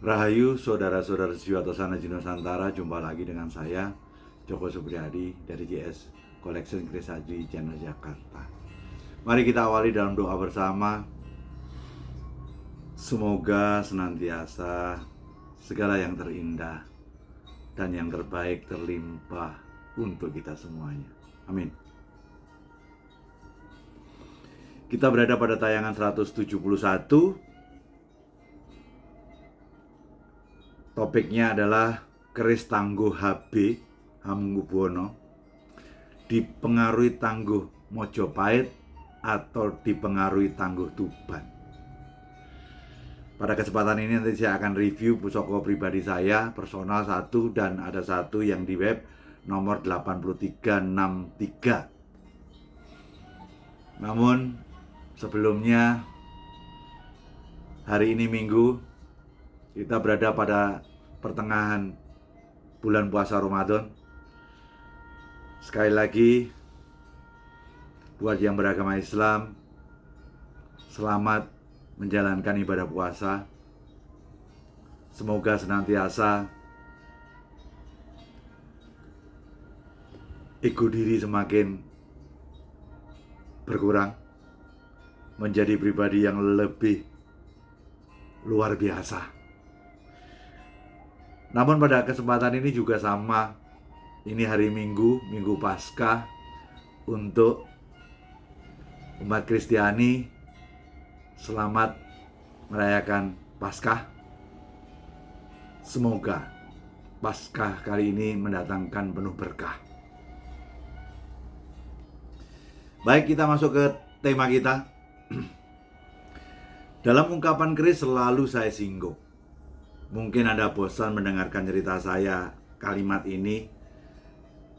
Rahayu saudara-saudara sejawat Tosana Nusantara, jumpa lagi dengan saya Joko Supriyadi dari JS Collection Grace Haji Channel Jakarta. Mari kita awali dalam doa bersama. Semoga senantiasa segala yang terindah dan yang terbaik terlimpah untuk kita semuanya. Amin. Kita berada pada tayangan 171. Topiknya adalah keris tangguh HB Hamengkubuwono dipengaruhi tangguh Mojopahit atau dipengaruhi tangguh Tuban. Pada kesempatan ini nanti saya akan review pusaka pribadi saya, personal satu, dan ada satu yang di web nomor 8363. Namun sebelumnya, hari ini Minggu, kita berada pada pertengahan bulan puasa Ramadan. Sekali lagi, buat yang beragama Islam, selamat menjalankan ibadah puasa. Semoga senantiasa ego diri semakin berkurang, menjadi pribadi yang lebih luar biasa. Namun pada kesempatan ini juga sama, ini hari Minggu, Minggu Paskah untuk umat Kristiani. Selamat merayakan Paskah. Semoga Paskah kali ini mendatangkan penuh berkah. Baik, kita masuk ke tema kita. Dalam ungkapan keris selalu saya singgung. Mungkin Anda bosan mendengarkan cerita saya kalimat ini.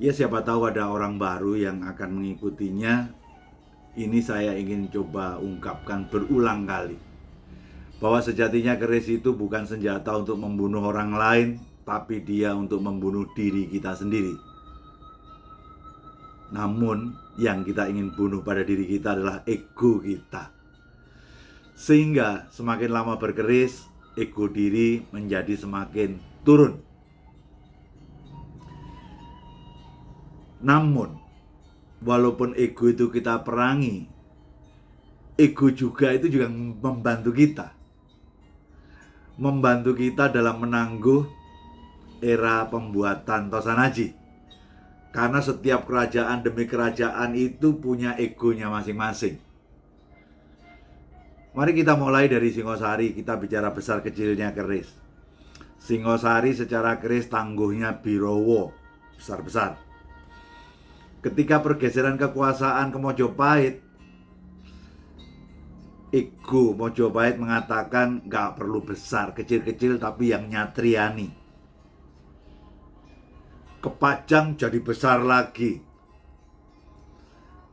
Ya, siapa tahu ada orang baru yang akan mengikutinya. Ini saya ingin coba ungkapkan berulang kali, bahwa sejatinya keris itu bukan senjata untuk membunuh orang lain, tapi dia untuk membunuh diri kita sendiri. Namun yang kita ingin bunuh pada diri kita adalah ego kita. Sehingga semakin lama berkeris, ego diri menjadi semakin turun. Namun, walaupun ego itu kita perangi, ego juga itu juga membantu kita. Membantu kita dalam menangguh era pembuatan Tosanaji. Karena setiap kerajaan demi kerajaan itu punya egonya masing-masing. Mari kita mulai dari Singosari, kita bicara besar kecilnya keris. Singosari secara keris tangguhnya Birowo, besar-besar. Ketika pergeseran kekuasaan ke Mojopahit, ego Mojopahit mengatakan gak perlu besar, kecil-kecil tapi yang nyatriani. Ke Pajang jadi besar lagi.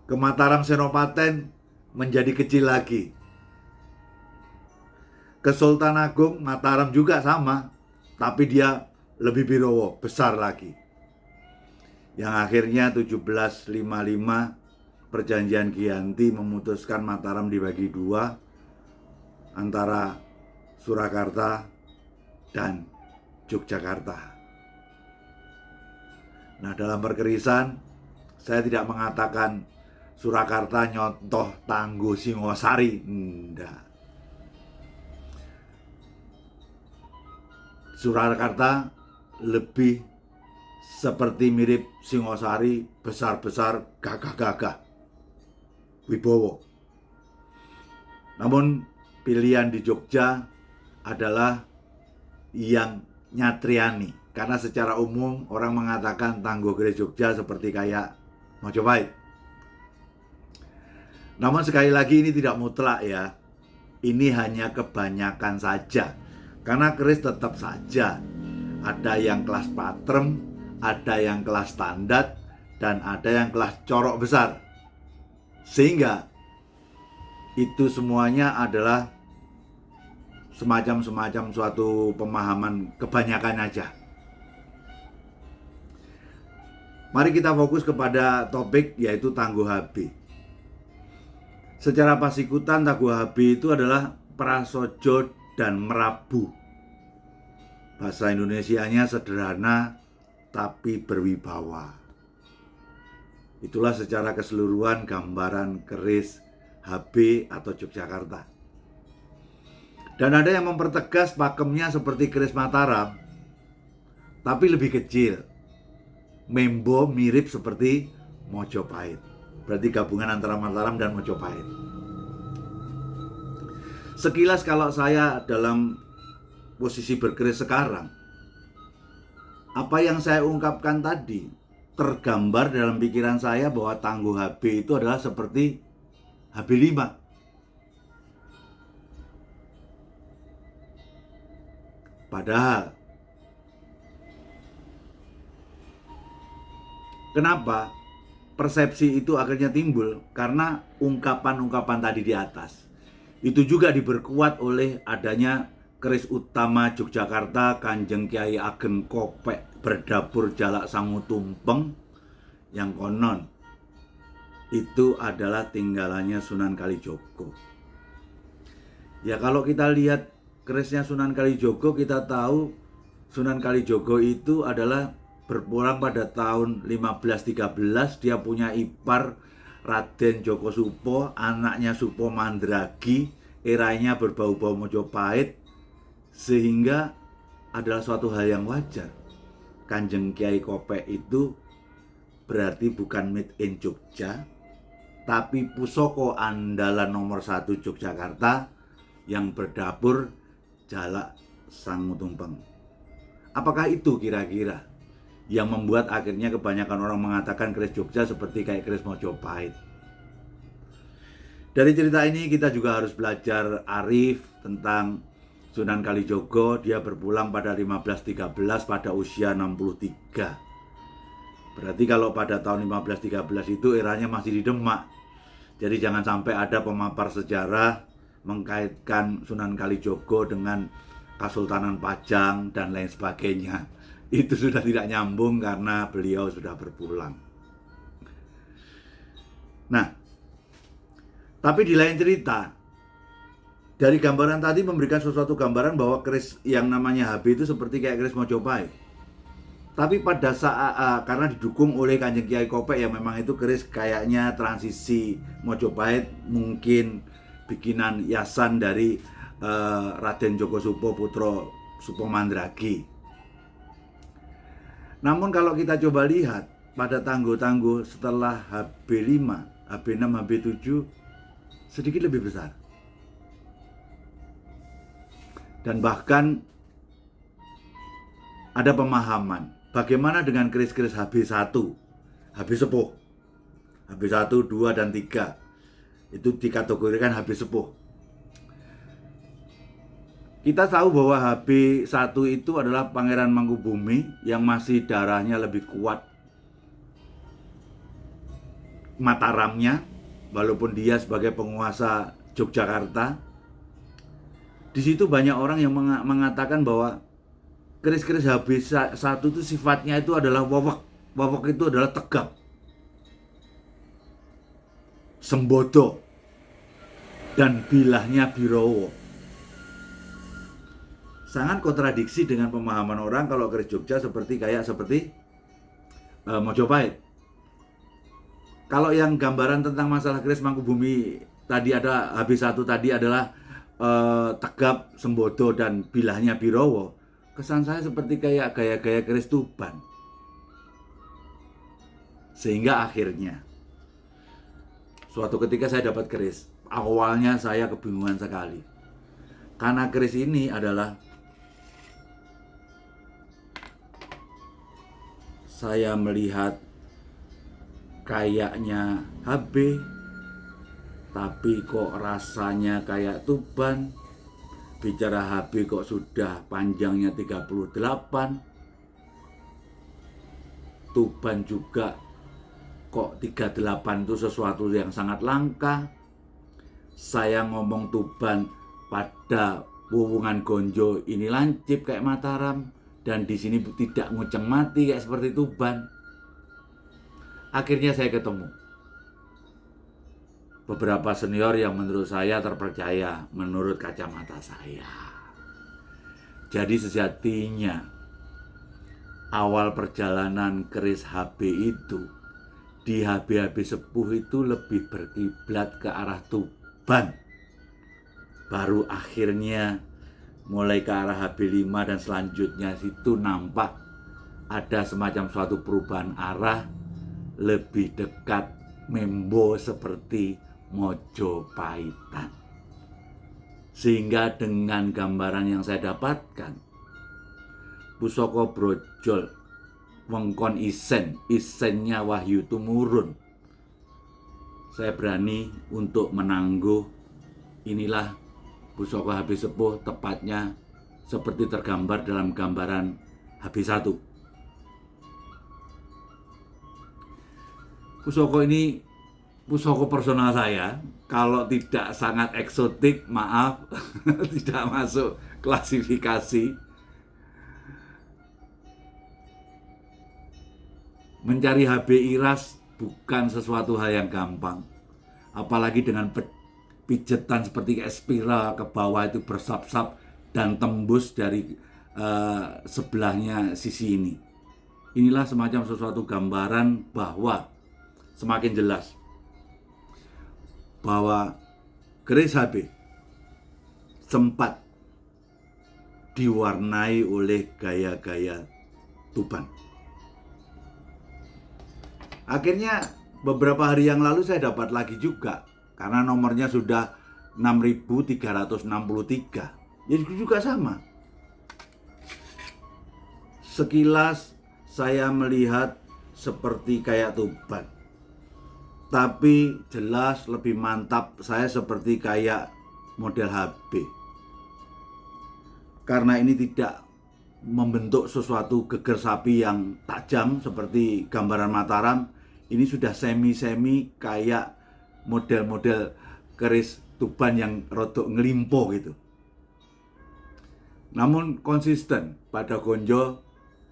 Ke Mataram Senopaten menjadi kecil lagi. Ke Sultan Agung Mataram juga sama, tapi dia lebih Birowo, besar lagi. Yang akhirnya 1755 perjanjian Giyanti memutuskan Mataram dibagi dua antara Surakarta dan Yogyakarta. Nah, dalam perkerisan saya tidak mengatakan Surakarta nyontoh tangguh Singosari, enggak. Surakarta lebih seperti mirip Singosari, besar-besar, gagah-gagah, wibowo. Namun pilihan di Jogja adalah yang nyatriani, karena secara umum orang mengatakan tangguh keris Jogja seperti kayak Mojopahit. Namun sekali lagi ini tidak mutlak ya. Ini hanya kebanyakan saja. Karena keris tetap saja ada yang kelas patrem, ada yang kelas standar, dan ada yang kelas corok besar. Sehingga itu semuanya adalah semacam suatu pemahaman kebanyakan aja. Mari kita fokus kepada topik, yaitu tangguh HB. Secara pasikutan tangguh HB itu adalah prasojo dan merabu. Bahasa Indonesianya sederhana tapi berwibawa. Itulah secara keseluruhan gambaran keris HB atau Yogyakarta. Dan ada yang mempertegas pakemnya seperti keris Mataram, tapi lebih kecil. Membo mirip seperti Mojopahit. Berarti gabungan antara Mataram dan Mojopahit. Sekilas kalau saya dalam posisi berkeris sekarang, apa yang saya ungkapkan tadi tergambar dalam pikiran saya bahwa tangguh HB itu adalah seperti HB5. Padahal kenapa persepsi itu akhirnya timbul? Karena ungkapan-ungkapan tadi di atas. Itu juga diperkuat oleh adanya keris utama Yogyakarta Kanjeng Kiai Ageng Kopek Berdapur Jalak Sangu Tumpeng, yang konon itu adalah tinggalannya Sunan Kalijogo. Ya kalau kita lihat kerisnya Sunan Kalijogo, kita tahu Sunan Kalijogo itu adalah berpulang pada tahun 1513. Dia punya ipar Raden Djoko Supo, anaknya Supo Mandragi, eranya berbau-bau Mojopahit, sehingga adalah suatu hal yang wajar. Kanjeng Kiai Kopek itu berarti bukan made in Jogja, tapi pusoko andalan nomor 1 Yogyakarta yang berdapur Jalak Sangu Tumpeng. Apakah itu kira-kira yang membuat akhirnya kebanyakan orang mengatakan keris Jogja seperti kayak keris Mojopahit? Dari cerita ini kita juga harus belajar arif tentang Sunan Kalijogo. Dia berpulang pada 1513 pada usia 63. Berarti kalau pada tahun 1513 itu eranya masih di Demak. Jadi jangan sampai ada pemapar sejarah mengkaitkan Sunan Kalijogo dengan Kesultanan Pajang dan lain sebagainya. Itu sudah tidak nyambung karena beliau sudah berpulang. Nah, tapi di lain cerita, dari gambaran tadi memberikan sesuatu gambaran bahwa keris yang namanya HB itu seperti kayak keris Mojopahit. Tapi pada saat karena didukung oleh Kanjeng Kiai Kopek yang memang itu keris kayaknya transisi Mojopahit, mungkin bikinan yasan dari Raden Djoko Supo Putro Supo Mandragi. Namun kalau kita coba lihat pada tangguh-tangguh setelah HB5, HB6, HB7 sedikit lebih besar. Dan bahkan ada pemahaman bagaimana dengan keris-keris HB1, HB sepuh, HB1, 2, dan 3 itu dikategorikan HB sepuh. Kita tahu bahwa HB1 itu adalah Pangeran Mangkubumi yang masih darahnya lebih kuat Mataramnya, walaupun dia sebagai penguasa Yogyakarta. Di situ banyak orang yang mengatakan bahwa keris-keris HB1 itu sifatnya itu adalah wawak. Wawak itu adalah tegap, sembodo, dan bilahnya birowo. Sangat kontradiksi dengan pemahaman orang kalau keris Jogja seperti Mojopahit. Kalau yang gambaran tentang masalah keris Mangkubumi tadi ada HB1 tadi adalah tegap, sembodo, dan bilahnya birowo, kesan saya seperti kayak gaya-gaya keris Tuban. Sehingga akhirnya suatu ketika saya dapat keris, awalnya saya kebingungan sekali. Karena keris ini adalah saya melihat kayaknya HB, tapi kok rasanya kayak Tuban. Bicara HB kok sudah panjangnya 38. Tuban juga kok 38 itu sesuatu yang sangat langka. Saya ngomong Tuban pada Wuwungan Gonjo ini lancip kayak Mataram, dan di sini tidak nguceng mati kayak seperti Tuban. Akhirnya saya ketemu beberapa senior yang menurut saya terpercaya menurut kacamata saya. Jadi sejatinya awal perjalanan keris HP itu di HP-HP sepuh itu lebih berkiblat ke arah Tuban. Baru akhirnya mulai ke arah HP5 dan selanjutnya itu nampak ada semacam suatu perubahan arah lebih dekat Membo seperti Mojopahitan. Sehingga dengan gambaran yang saya dapatkan, pusaka brojol wengkon isennya Wahyu tumurun. Saya berani untuk menangguh inilah pusaka HP sepuh, tepatnya seperti tergambar dalam gambaran HP1. Pusaka ini pusaka personal saya. Kalau tidak sangat eksotik, maaf, tidak masuk klasifikasi. Mencari HP Iras bukan sesuatu hal yang gampang. Apalagi dengan pijetan seperti spiral ke bawah itu bersap-sap dan tembus dari sebelahnya sisi ini. Inilah semacam sesuatu gambaran bahwa semakin jelas bahwa keris HP sempat diwarnai oleh gaya-gaya Tuban. Akhirnya beberapa hari yang lalu saya dapat lagi juga, karena nomornya sudah 6363. Jadi juga sama. Sekilas saya melihat seperti kayak Tuban, tapi jelas lebih mantap saya seperti kayak model HP. Karena ini tidak membentuk sesuatu geger sapi yang tajam seperti gambaran Mataram, ini sudah semi-semi kayak model-model keris Tuban yang rodok ngelimpo gitu. Namun konsisten pada gonjo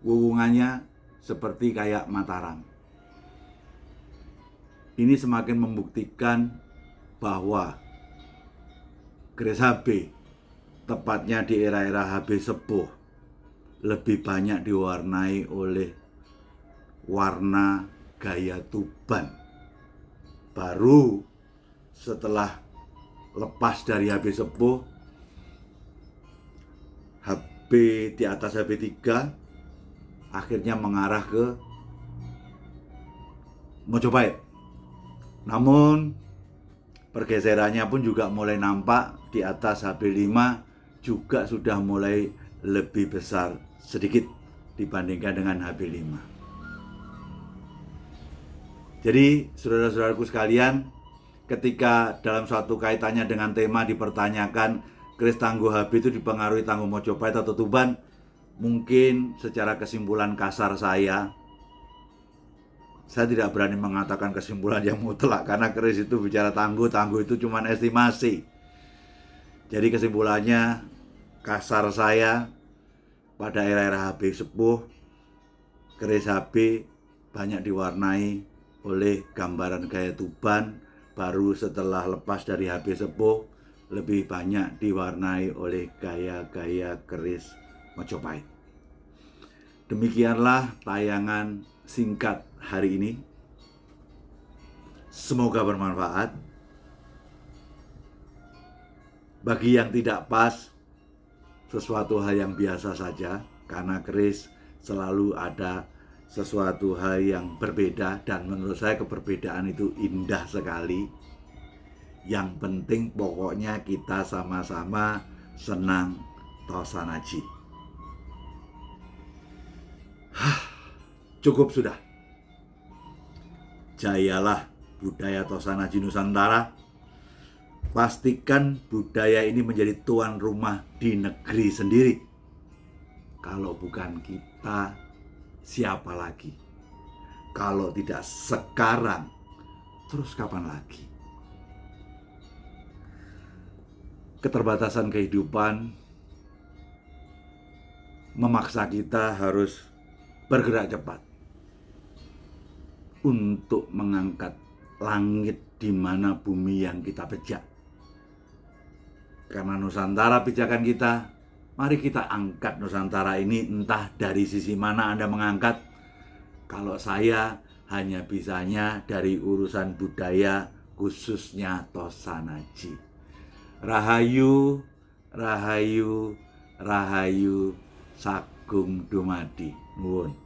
wuwungannya seperti kayak Mataram. Ini semakin membuktikan bahwa keris HP, tepatnya di era-era HP sepuh, lebih banyak diwarnai oleh warna gaya Tuban. Baru setelah lepas dari HP sepuh, HP di atas HP3 akhirnya mengarah ke Mojopahit. Namun pergeserannya pun juga mulai nampak. Di atas HP5 juga sudah mulai lebih besar sedikit dibandingkan dengan HP5. Jadi saudara-saudaraku sekalian, ketika dalam suatu kaitannya dengan tema dipertanyakan keris tangguh HP itu dipengaruhi tangguh Mojopahit atau Tuban, mungkin secara kesimpulan kasar saya tidak berani mengatakan kesimpulan yang mutlak, karena keris itu bicara tangguh itu cuma estimasi. Jadi kesimpulannya kasar saya, pada era-era HP sepuh, keris HP banyak diwarnai oleh gambaran gaya Tuban. Baru setelah lepas dari HP sepuh, lebih banyak diwarnai oleh gaya-gaya keris Mojopahit. Demikianlah tayangan singkat hari ini. Semoga bermanfaat. Bagi yang tidak pas, sesuatu hal yang biasa saja, karena keris selalu ada sesuatu hal yang berbeda, dan menurut saya keberbedaan itu indah sekali. Yang penting pokoknya kita sama-sama senang Tosanaji. Cukup sudah. Jayalah budaya Tosanaji Nusantara. Pastikan budaya ini menjadi tuan rumah di negeri sendiri. Kalau bukan kita, siapa lagi? Kalau tidak sekarang, terus kapan lagi? Keterbatasan kehidupan memaksa kita harus bergerak cepat untuk mengangkat langit di mana bumi yang kita pijak. Karena Nusantara pijakan kita, Mari kita angkat Nusantara ini, entah dari sisi mana Anda mengangkat. Kalau saya hanya bisanya dari urusan budaya, khususnya Tosanaji. Rahayu, Rahayu, Rahayu, Sagung Dumadi. Nuwun.